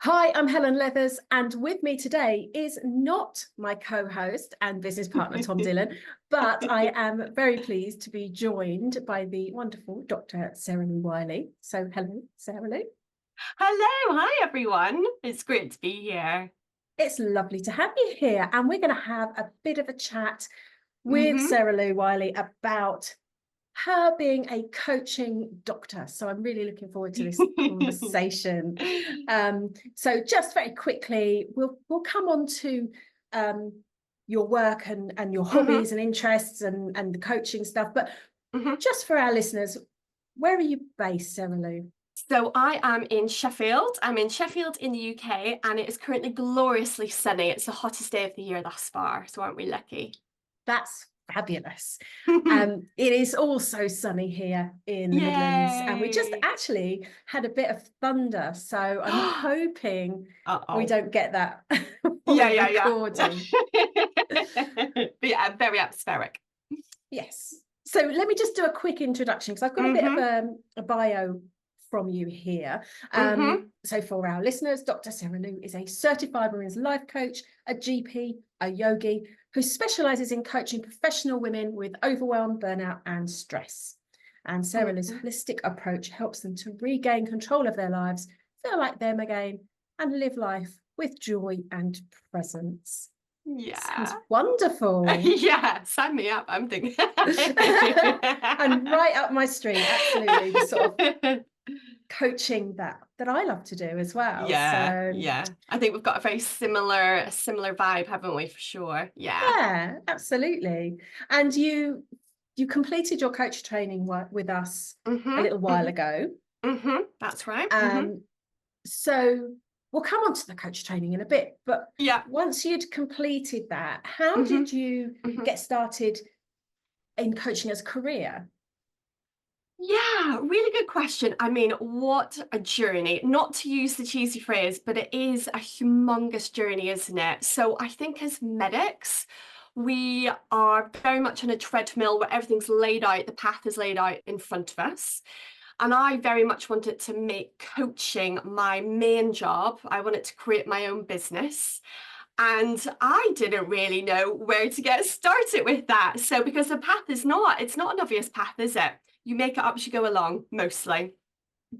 Hi, I'm Helen Leathers, and with me today is not my co-host and business partner, Tom Dillon, but I am very pleased to be joined by the wonderful Dr SaraLou Wylie. So hello, SaraLou. Hello, hi everyone. It's great to be here. It's lovely to have you here, and we're going to have a bit of a chat with hmm SaraLou Wylie about her being a coaching doctor. So I'm really looking forward to this conversation. So just very quickly, we'll come on to your work and your hobbies and interests and the coaching stuff. But hmm just for our listeners, where are you based, SaraLou? So I am in Sheffield. I'm in Sheffield in the UK, and it is currently gloriously sunny. It's the hottest day of the year thus far, so aren't we lucky? That's fabulous. It is also sunny here in the Midlands, and we just Yay! actually had a bit of thunder. So I'm hoping we Uh-oh. don't get that while Yeah, we're yeah, yeah. recording. But yeah, very atmospheric. Yes. So let me just do a quick introduction because I've got a bit of hmm a bio from you here. hmm So for our listeners, Dr. SaraLou is a certified marine life coach, a GP, a yogi who specialises in coaching professional women with overwhelm, burnout, and stress. And SaraLou's hmm holistic approach helps them to regain control of their lives, feel like them again, and live life with joy and presence. Sounds Yeah. wonderful. Yeah, sign me up. I'm thinking. And right up my street, absolutely, the sort of coaching that I love to do as well. Yeah, So yeah. I think we've got a similar vibe, haven't we, for sure? Yeah. yeah, absolutely. And you completed your coach training with us a hmm little while hmm ago. That's right. So we'll come on to the coach training in a bit, but Yeah. once you'd completed that, how hmm did you hmm get started in coaching as a career? Yeah, really good question. I mean, what a journey. Not to use the cheesy phrase, but it is a humongous journey, isn't it? So I think as medics, we are very much on a treadmill where everything's laid out, the path is laid out in front of us. And I very much wanted to make coaching my main job. I wanted to create my own business. And I didn't really know where to get started with that. So because the path it's not an obvious path, is it? You make it up as you go along, mostly.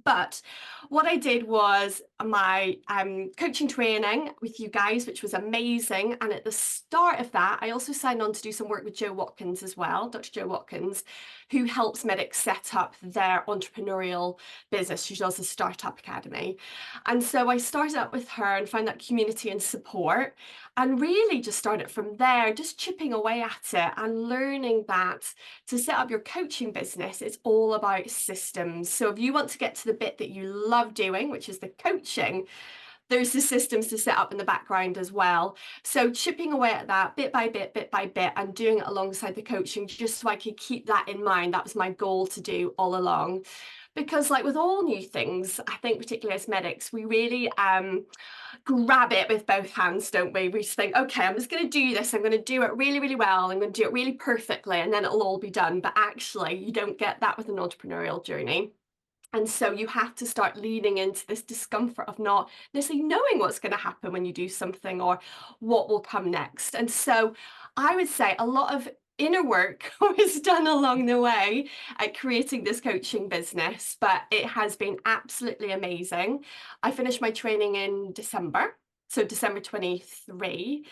But what I did was my coaching training with you guys, which was amazing. And at the start of that, I also signed on to do some work with Jo Watkins as well, Dr. Jo Watkins, who helps medics set up their entrepreneurial business. She does a startup academy. And so I started up with her and found that community and support, and really just started from there, just chipping away at it and learning that to set up your coaching business, it's all about systems. So if you want to get to the bit that you love doing, which is the coaching, there's the systems to set up in the background as well. So chipping away at that bit by bit, and doing it alongside the coaching, just so I could keep that in mind. That was my goal to do all along. Because like with all new things, I think particularly as medics, we really grab it with both hands, don't we? We just think, okay, I'm just going to do this. I'm going to do it really, really well. I'm going to do it really perfectly, and then it'll all be done. But actually, you don't get that with an entrepreneurial journey. And so you have to start leaning into this discomfort of not necessarily knowing what's going to happen when you do something or what will come next. And so I would say a lot of inner work was done along the way at creating this coaching business, but it has been absolutely amazing. I finished my training in December. So December 23.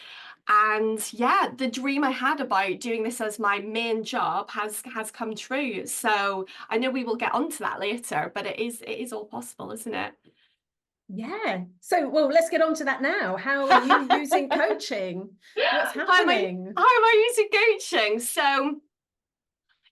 And yeah, the dream I had about doing this as my main job has come true. So I know we will get onto that later, but it is all possible, isn't it? Yeah. So, well, let's get on to that now. How are you using coaching? What's How happening? am I using coaching? So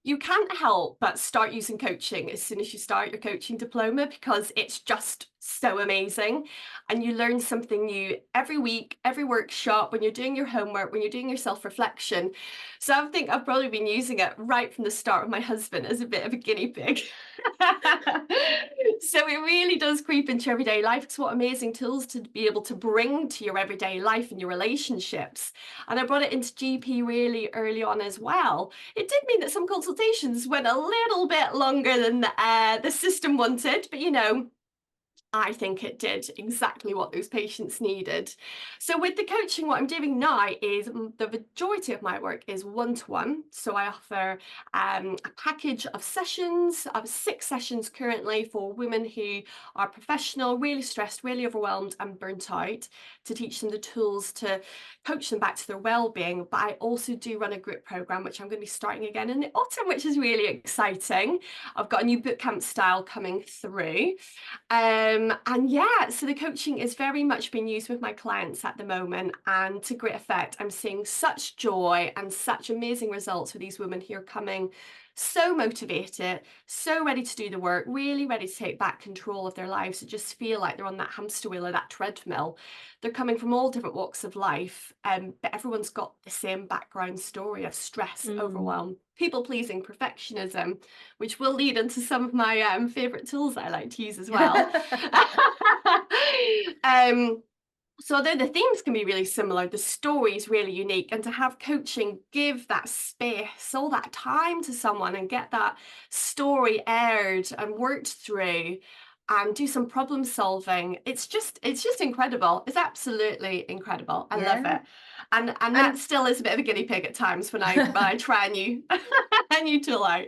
you can't help but start using coaching as soon as you start your coaching diploma, because it's just so amazing. And you learn something new every week, every workshop, when you're doing your homework, when you're doing your self-reflection. So I think I've probably been using it right from the start with my husband as a bit of a guinea pig. So it really does creep into your everyday life. It's what amazing tools to be able to bring to your everyday life and your relationships. And I brought it into GP really early on as well. It did mean that some consultations went a little bit longer than the system wanted, but I think it did exactly what those patients needed. So with the coaching, what I'm doing now is the majority of my work is one-to-one. So I offer a package of sessions, of 6 sessions currently for women who are professional, really stressed, really overwhelmed and burnt out, to teach them the tools to coach them back to their well-being. But I also do run a group program, which I'm going to be starting again in the autumn, which is really exciting. I've got a new bootcamp style coming through. And yeah, so the coaching is very much being used with my clients at the moment, and to great effect. I'm seeing such joy and such amazing results for these women who are coming so motivated, so ready to do the work, really ready to take back control of their lives, and just feel like they're on that hamster wheel or that treadmill. They're coming from all different walks of life, but everyone's got the same background story of stress, overwhelm, people pleasing, perfectionism, which will lead into some of my favorite tools that I like to use as well. So although the themes can be really similar, the story is really unique, and to have coaching give that space, all that time to someone, and get that story aired and worked through and do some problem solving, it's just incredible. It's absolutely incredible. I love Yeah. it. And that still is a bit of a guinea pig at times when I try a new a new tool out.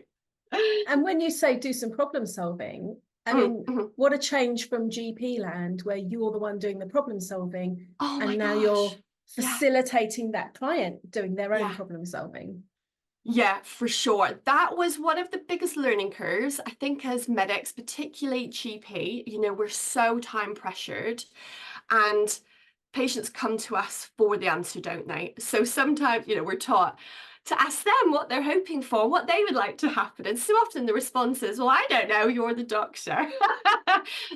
And when you say do some problem solving, I mean, what a change from GP land, where you're the one doing the problem solving, Oh my and now gosh. you're Yeah. facilitating that client doing their own Yeah. problem solving. Yeah, for sure. That was one of the biggest learning curves, I think, as medics, particularly GP. We're so time pressured, and patients come to us for the answer, don't they? So sometimes, we're taught to ask them what they're hoping for, what they would like to happen. And so often the response is, well, I don't know, you're the doctor.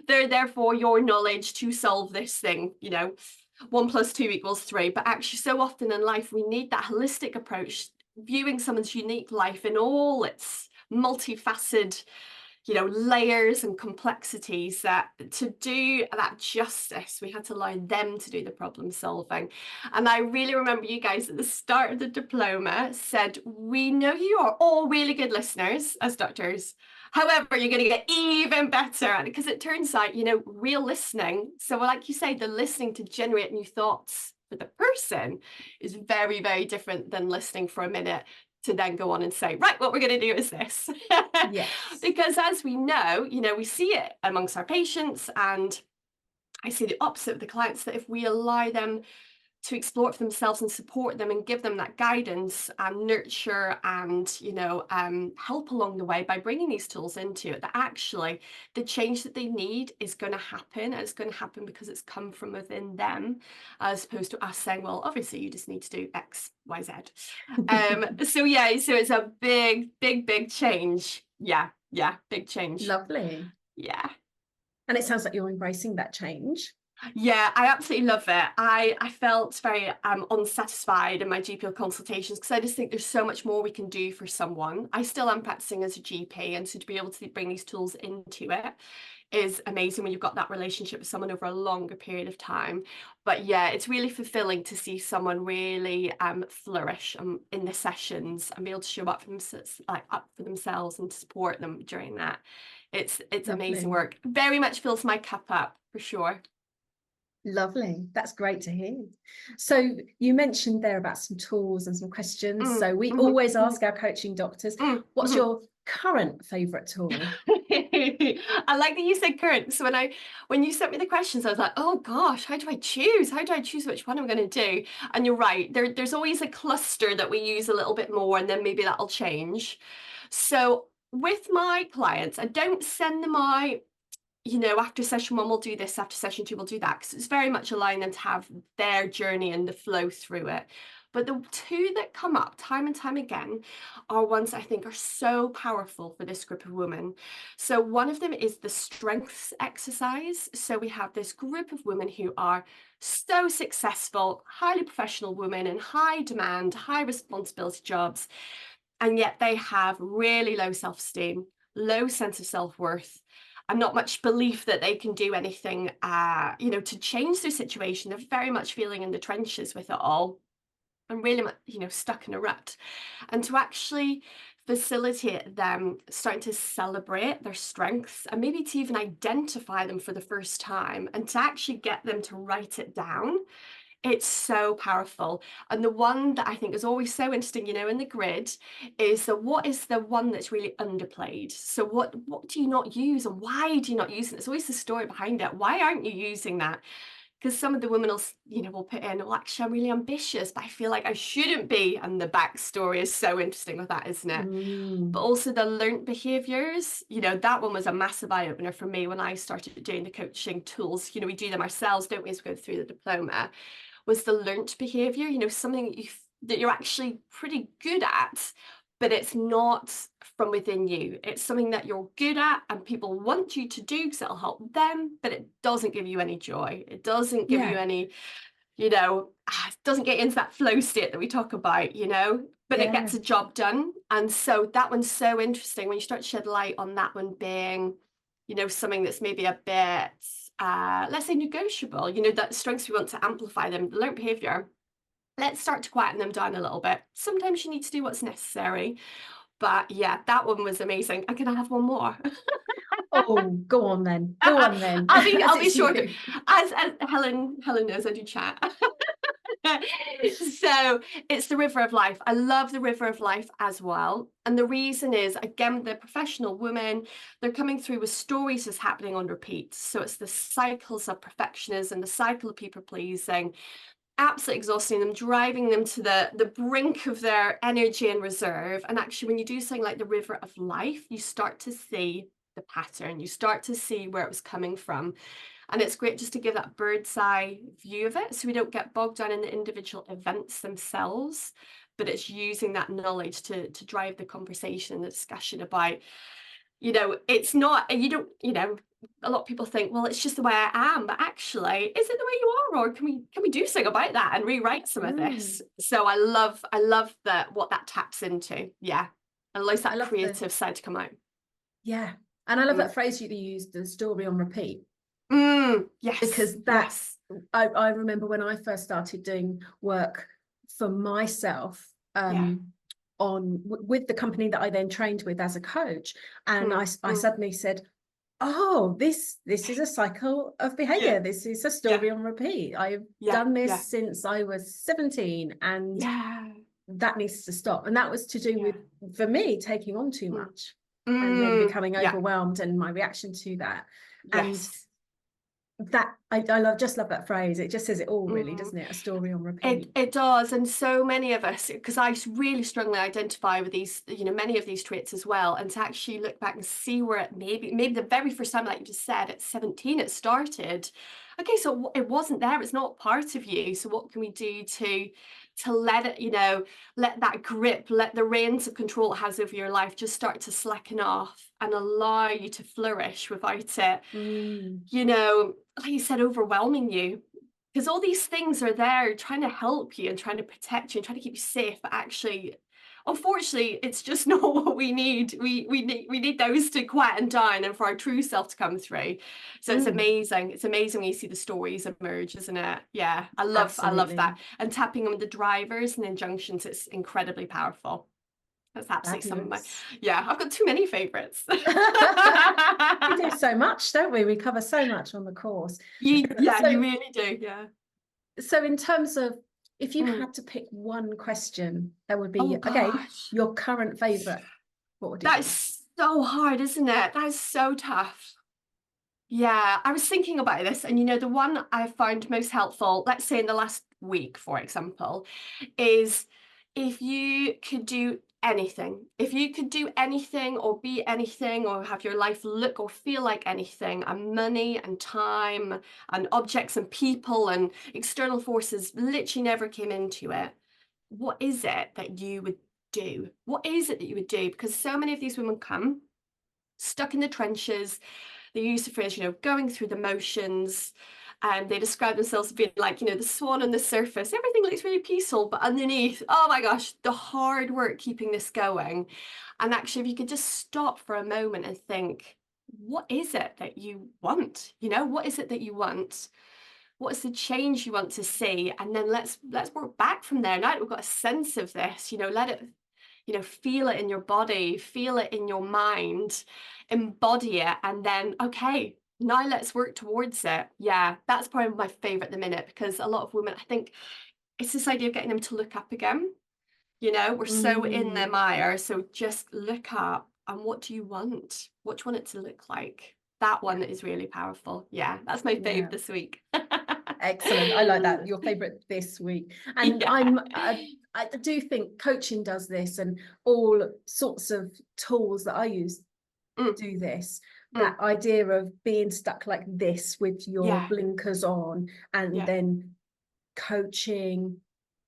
They're there for your knowledge to solve this thing, 1 + 2 = 3. But actually, so often in life, we need that holistic approach, viewing someone's unique life in all its multifaceted, layers and complexities, that to do that justice, we had to allow them to do the problem solving. And I really remember you guys at the start of the diploma said, we know you are all really good listeners as doctors. However, you're going to get even better, because it turns out, real listening. So like you say, the listening to generate new thoughts for the person is very, very different than listening for a minute to then go on and say, right, what we're going to do is this. Yes. Because as we know, we see it amongst our patients, and I see the opposite of the clients, that if we allow them to explore it for themselves and support them and give them that guidance and nurture and help along the way by bringing these tools into it, that actually the change that they need is going to happen, and it's going to happen because it's come from within them, as opposed to us saying, well, obviously you just need to do X, Y, Z. So it's a big change. Yeah, big change. Lovely. Yeah. And it sounds like you're embracing that change. Yeah, I absolutely love it. I felt very unsatisfied in my GP consultations, because I just think there's so much more we can do for someone. I still am practicing as a GP, and so to be able to bring these tools into it is amazing when you've got that relationship with someone over a longer period of time. But yeah, it's really fulfilling to see someone really flourish in the sessions and be able to show up for themselves and to support them during that. It's amazing Lovely. work. Very much fills my cup up, for sure. Lovely. That's great to hear. So you mentioned there about some tools and some questions. So we always ask our coaching doctors, what's your current favourite tool? I like that you said current. So when you sent me the questions, I was like, oh gosh, how do I choose? How do I choose which one I'm going to do? And you're right, there's always a cluster that we use a little bit more, and then maybe that'll change. So with my clients, I don't send them out, after session 1 we'll do this, after session 2 we'll do that, because it's very much allowing them to have their journey and the flow through it. But the 2 that come up time and time again are ones I think are so powerful for this group of women. So one of them is the strengths exercise. So we have this group of women who are so successful, highly professional women in high demand, high responsibility jobs, and yet they have really low self-esteem, low sense of self-worth, and not much belief that they can do anything, to change their situation. They're very much feeling in the trenches with it all, and really, stuck in a rut. And to actually facilitate them starting to celebrate their strengths and maybe to even identify them for the first time and to actually get them to write it down. It's so powerful. And the one that I think is always so interesting, in the grid is what is the one that's really underplayed? So what do you not use and why do you not use it? There's always the story behind it. Why aren't you using that? Because some of the women will put in, well, actually, I'm really ambitious, but I feel like I shouldn't be. And the backstory is so interesting with that, isn't it? But also the learnt behaviors, that one was a massive eye opener for me when I started doing the coaching tools. We do them ourselves, don't we, as we go through the diploma, was the learnt behavior, something that you're actually pretty good at, but it's not from within you. It's something that you're good at and people want you to do because it'll help them, but it doesn't give you any joy. It doesn't give you any, it doesn't get into that flow state that we talk about, but it gets a job done. And so that one's so interesting when you start to shed light on that one being, something that's maybe a bit, let's say negotiable, that strengths we want to amplify them, the learned behavior. Let's start to quieten them down a little bit. Sometimes you need to do what's necessary. But yeah, that one was amazing. And can I have one more? Oh, go on then. Go on then. I'll be shorter. As Helen knows, I do chat. So it's the river of life. I love the river of life as well. And the reason is, again, the professional women, they're coming through with stories that's happening on repeat. So it's the cycles of perfectionism, the cycle of people pleasing, absolutely exhausting them, driving them to the brink of their energy and reserve. And actually, when you do something like the river of life, you start to see the pattern, you start to see where it was coming from. And it's great just to give that bird's eye view of it, so we don't get bogged down in the individual events themselves, but it's using that knowledge to drive the conversation and the discussion about, it's not, you don't, a lot of people think, well, it's just the way I am, but actually, is it the way you are, or can we do something about that and rewrite some of this? So I love that, what that taps into. Yeah, and allows that creative side to come out. Yeah, and I love that phrase you used, the story on repeat. Yes, because that's I remember when I first started doing work for myself with the company that I then trained with as a coach, and I suddenly said, oh, this is a cycle of behavior. This is a story on repeat. I've done this since I was 17, and that needs to stop. And that was to do with, for me, taking on too much and then becoming overwhelmed, and my reaction to that. And that I just love that phrase. It just says it all, really, doesn't it? A story on repeat. It does. And so many of us, because I really strongly identify with these, many of these traits as well, and to actually look back and see where it maybe the very first time, like you just said, at 17 it started. Okay, so it wasn't there, it's not part of you. So what can we do to let it, let that grip, let the reins of control it has over your life just start to slacken off and allow you to flourish without it, like you said, overwhelming you. Because all these things are there trying to help you and trying to protect you and trying to keep you safe, but actually, unfortunately, it's just not what we need. We need those to quieten down and for our true self to come through. So it's amazing. It's amazing when you see the stories emerge, isn't it? Yeah, I love that. And tapping on the drivers and injunctions, it's incredibly powerful. That's absolutely some of my, I've got too many favorites. We do so much, don't we? We cover so much on the course. You really do. Yeah. So in terms of, if you had to pick one question, that would be, your current favorite, what would it be? That's so hard, isn't it? That is so tough. Yeah, I was thinking about this, and the one I found most helpful, let's say in the last week, for example, is if you could do anything, or be anything, or have your life look or feel like anything, and money and time and objects and people and external forces literally never came into it, what is it that you would do? What is it that you would do? Because so many of these women come stuck in the trenches. They use the phrase, going through the motions, and they describe themselves as being like, the swan on the surface. Everything looks really peaceful, but underneath, oh my gosh, the hard work keeping this going. And actually, if you could just stop for a moment and think, what is it that you want? What is it that you want? What is the change you want to see? And then let's work back from there. Now that we've got a sense of this, let it feel it in your body, feel it in your mind, embody it, and then, okay, now let's work towards it. Yeah, that's probably my favorite at the minute, because a lot of women, I think it's this idea of getting them to look up again. We're so in the Mm, mire. So just look up, and what do you want? What do you want it to look like? That yeah, one is really powerful. Yeah, that's my yeah. fave this week. Excellent. I like that. Your favorite this week. And Yeah. I do think coaching does this, and all sorts of tools that I use Mm, do this. mm. That idea of being stuck like this with your Yeah. blinkers on, and Yeah. then coaching,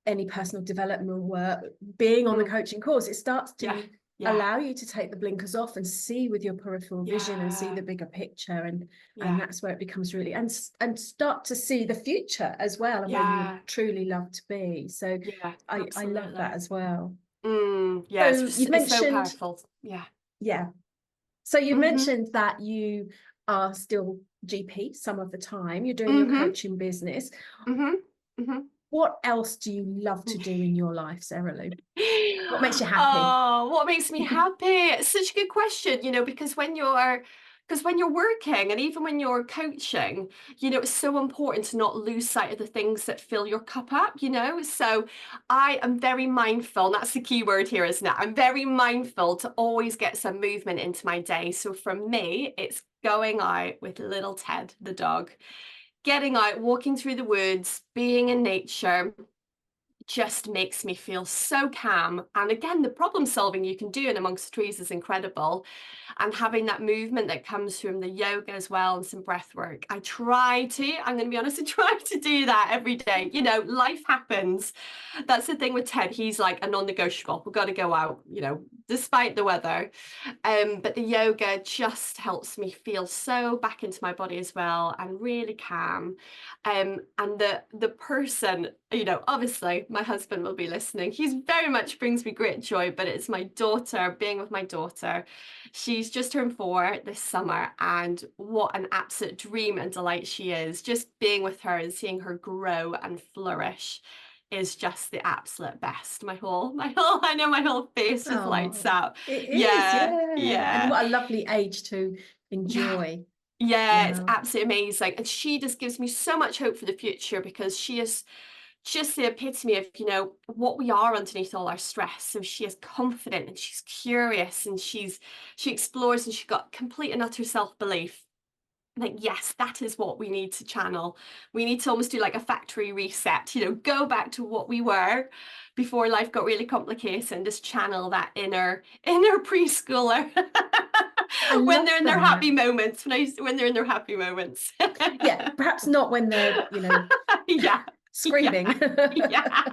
any personal development work, being on the Mm, coaching course, it starts yeah. to Yeah. allow you to take the blinkers off and see with your peripheral vision and see Yeah. the bigger picture, and Yeah. that's where it becomes really, and start to see the future as well, and where you would Yeah. truly love to be. So Yeah. I love that Absolutely. as well. Yeah. So you've It's so mentioned, powerful. Yeah. yeah, so you Mm-hmm. mentioned that you are still GP some of the time, you're doing your Mm-hmm. coaching business. Mm-hmm. Mm-hmm. What else do you love to do in your life, SaraLou? What makes you happy? Oh, what makes me happy? It's such a good question, because when you're working, and even when you're coaching, it's so important to not lose sight of the things that fill your cup up. So I am very mindful, and that's the key word here, isn't it? I'm very mindful to always get some movement into my day. So for me, it's going out with little Ted, the dog, getting out, walking through the woods, being in nature just makes me feel so calm. And again, the problem solving you can do in amongst the trees is incredible. And having that movement that comes from the yoga as well, and some breath work. I'm going to be honest, I try to do that every day. Life happens. That's the thing with Ted. He's like a non-negotiable. We've got to go out, despite the weather. But the yoga just helps me feel so back into my body as well, and really calm. And the person, obviously my husband will be listening. He's very much brings me great joy, but it's my daughter, being with my daughter. She's just turned 4 this summer, and what an absolute dream and delight she is. Just being with her and seeing her grow and flourish is just the absolute best. I know my whole face just lights Oh, up. it is, Yeah, yeah. And yeah. what a lovely age to Yeah. enjoy. Yeah, it's Yeah. absolutely amazing. And she just gives me so much hope for the future, because she is just the epitome of, what we are underneath all our stress. So she is confident, and she's curious, and she explores, and she's got complete and utter self-belief. Like, yes, that is what we need to channel. We need to almost do like a factory reset, go back to what we were before life got really complicated, and just channel that inner preschooler I when love they're in their that. happy moments, when they're in their happy moments. Yeah, perhaps not when they're, Yeah, yeah, screaming. yeah.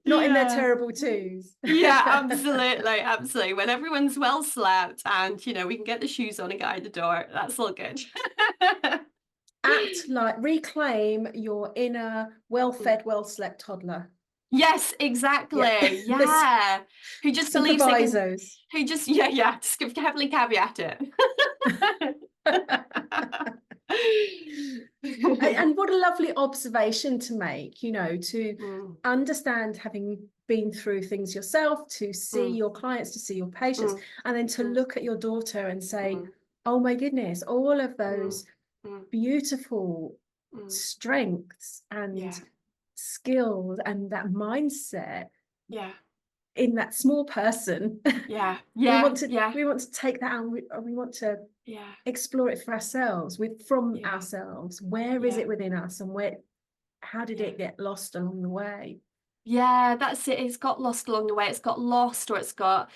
Not in their Yeah. terrible twos. Yeah, absolutely, absolutely. When everyone's well slept, and we can get the shoes on and get out the door, that's all good. Act like, reclaim your inner, Mm. well-fed, well-slept toddler. Yes, Yeah, exactly. this Yeah. Who just some believes they can, provisos. who just, yeah, yeah, just heavily caveat it. And what a lovely observation to make, to Mm, understand, having been through things yourself, to see mm, your clients, to see your patients, mm, and then to mm, look at your daughter and say, mm, oh my goodness, all of mm, those mm, beautiful mm. strengths and Yeah, skills and that mindset yeah, in that small person. yeah, we yeah, want to yeah, we want to take that, and we want to yeah, explore it for ourselves, from yeah, ourselves. Where is yeah, it within us, and how did yeah. it get lost along the way? Yeah, that's it. It's got lost along the way. It's got lost, or it's got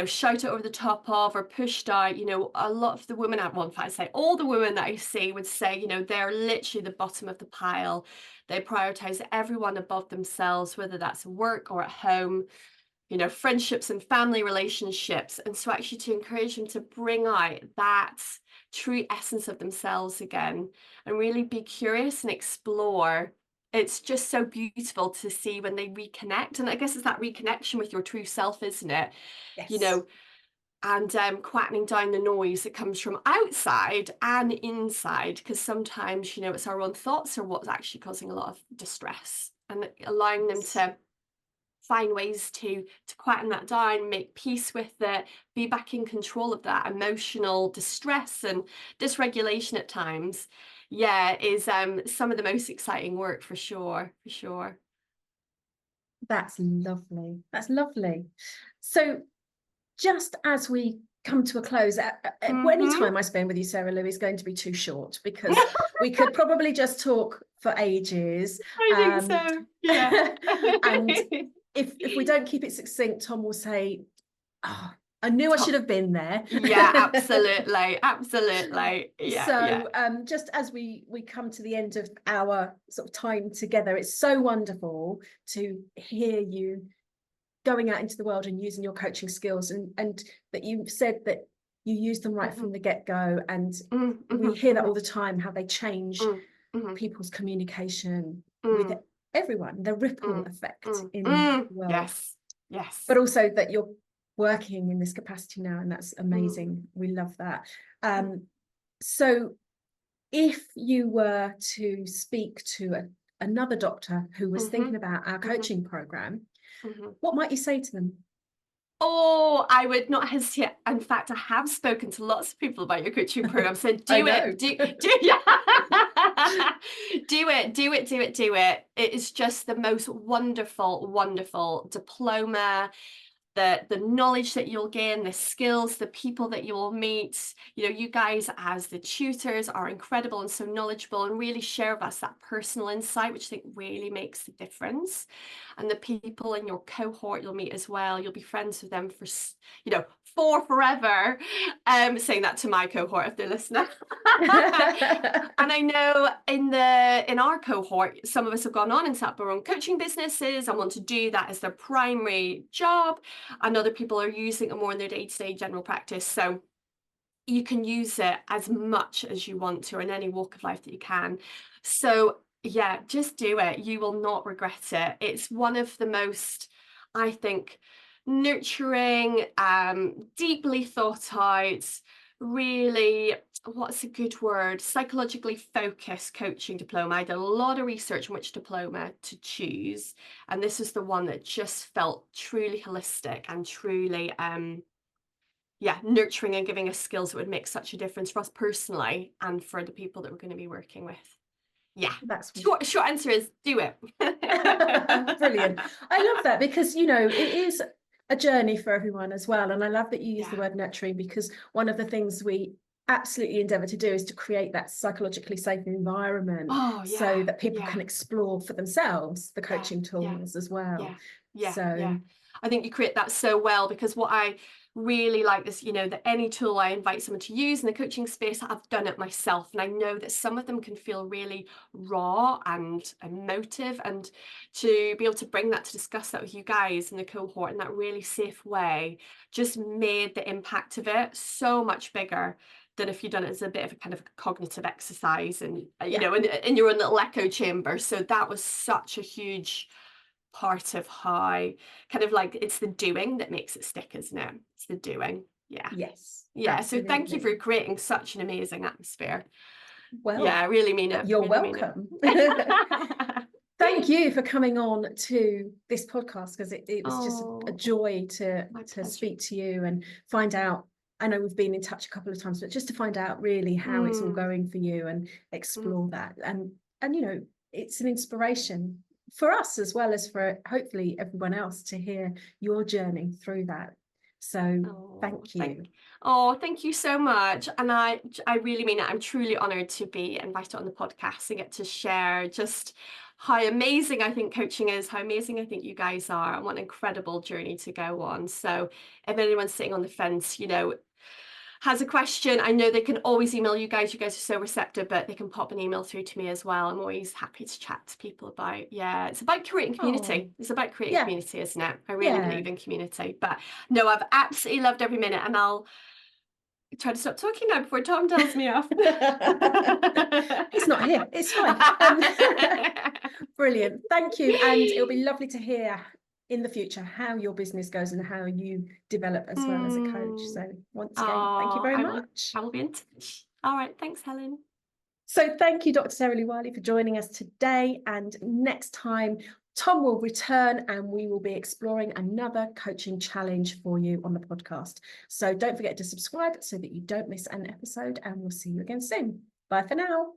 shouted over the top of, or pushed out. A lot of the women well, in fact, I say all the women that I see would say, they're literally the bottom of the pile. They prioritize everyone above themselves, whether that's work or at home, friendships and family relationships. And so actually to encourage them to bring out that true essence of themselves again, and really be curious and explore. It's just so beautiful to see when they reconnect. And I guess it's that reconnection with your true self, isn't it? You Yes. know, and quietening down the noise that comes from outside and inside, because sometimes, it's our own thoughts are what's actually causing a lot of distress, and allowing them Yes. to find ways to quieten that down, make peace with it, be back in control of that emotional distress and dysregulation at times, is some of the most exciting work for sure, for sure. That's lovely. That's lovely. So just as we come to a close, any time I spend with you, SaraLou, is going to be too short, because we could probably just talk for ages. I think so. Yeah. And if we don't keep it succinct, Tom will say, "Oh, I knew I should have been there." Yeah, absolutely, absolutely. Yeah, So just as we come to the end of our sort of time together, it's so wonderful to hear you going out into the world and using your coaching skills, and that you said that you use them right from the get-go, and we hear that all the time, how they change people's communication with everyone, the ripple effect in the world. Yes. But also that you're working in this capacity now, and that's amazing. We love that. So if you were to speak to another doctor who was thinking about our coaching program, what might you say to them? Oh, I would not hesitate. In fact, I have spoken to lots of people about your coaching program. So do it. Do it. It is just the most wonderful diploma. The knowledge that you'll gain, the skills, the people that you will meet. You guys as the tutors are incredible and so knowledgeable, and really share with us that personal insight, which I think really makes the difference. And the people in your cohort you'll meet as well, you'll be friends with them for forever. Saying that to my cohort if they're listening. And I know in our cohort, some of us have gone on and set up our own coaching businesses and want to do that as their primary job, and other people are using it more in their day-to-day general practice. So you can use it as much as you want to in any walk of life that you can. So yeah, just do it. You will not regret it. It's one of the most, I think, nurturing, deeply thought out, really, what's a good word, psychologically focused coaching diploma. I did a lot of research on which diploma to choose, and this is the one that just felt truly holistic and truly nurturing, and giving us skills that would make such a difference for us personally and for the people that we're going to be working with. Yeah, that's short answer is do it. Brilliant. I love that, because it is a journey for everyone as well, and I love that you use the word nurturing, because one of the things we absolutely endeavour to do is to create that psychologically safe environment, so that people can explore for themselves the coaching tools as well. I think you create that so well, because what I really like is, that any tool I invite someone to use in the coaching space, I've done it myself, and I know that some of them can feel really raw and emotive, and to be able to bring that to discuss that with you guys in the cohort in that really safe way just made the impact of it so much bigger than if you'd done it as a bit of a kind of cognitive exercise and in your own little echo chamber. So that was such a huge part of how, kind of like, it's the doing that makes it stick, isn't it? It's the doing. Yes. So thank you for creating such an amazing atmosphere. Well, I really mean it. You're really welcome. Thank you for coming on to this podcast, because it was just a joy to speak to you and find out. I know we've been in touch a couple of times, but just to find out really how it's all going for you and explore that. And it's an inspiration for us, as well as for hopefully everyone else, to hear your journey through that. So thank you. Thank you so much. And I really mean it. I'm truly honoured to be invited on the podcast and get to share just how amazing I think coaching is, how amazing I think you guys are, and what an incredible journey to go on. So if anyone's sitting on the fence, has a question, I know they can always email you guys. You guys are so receptive, but they can pop an email through to me as well. I'm always happy to chat to people about, it's about creating community. It's about creating community, isn't it? I really believe in community. But no, I've absolutely loved every minute, and I'll try to stop talking now before Tom tells me off. He's not here. It's fine. Brilliant. Thank you. And it'll be lovely to hear in the future how your business goes and how you develop as well as a coach. So once again, thank you very much. I will be in touch. All right. Thanks, Helen. So thank you, Dr. SaraLou Wylie, for joining us today. And next time, Tom will return and we will be exploring another coaching challenge for you on the podcast. So don't forget to subscribe so that you don't miss an episode, and we'll see you again soon. Bye for now.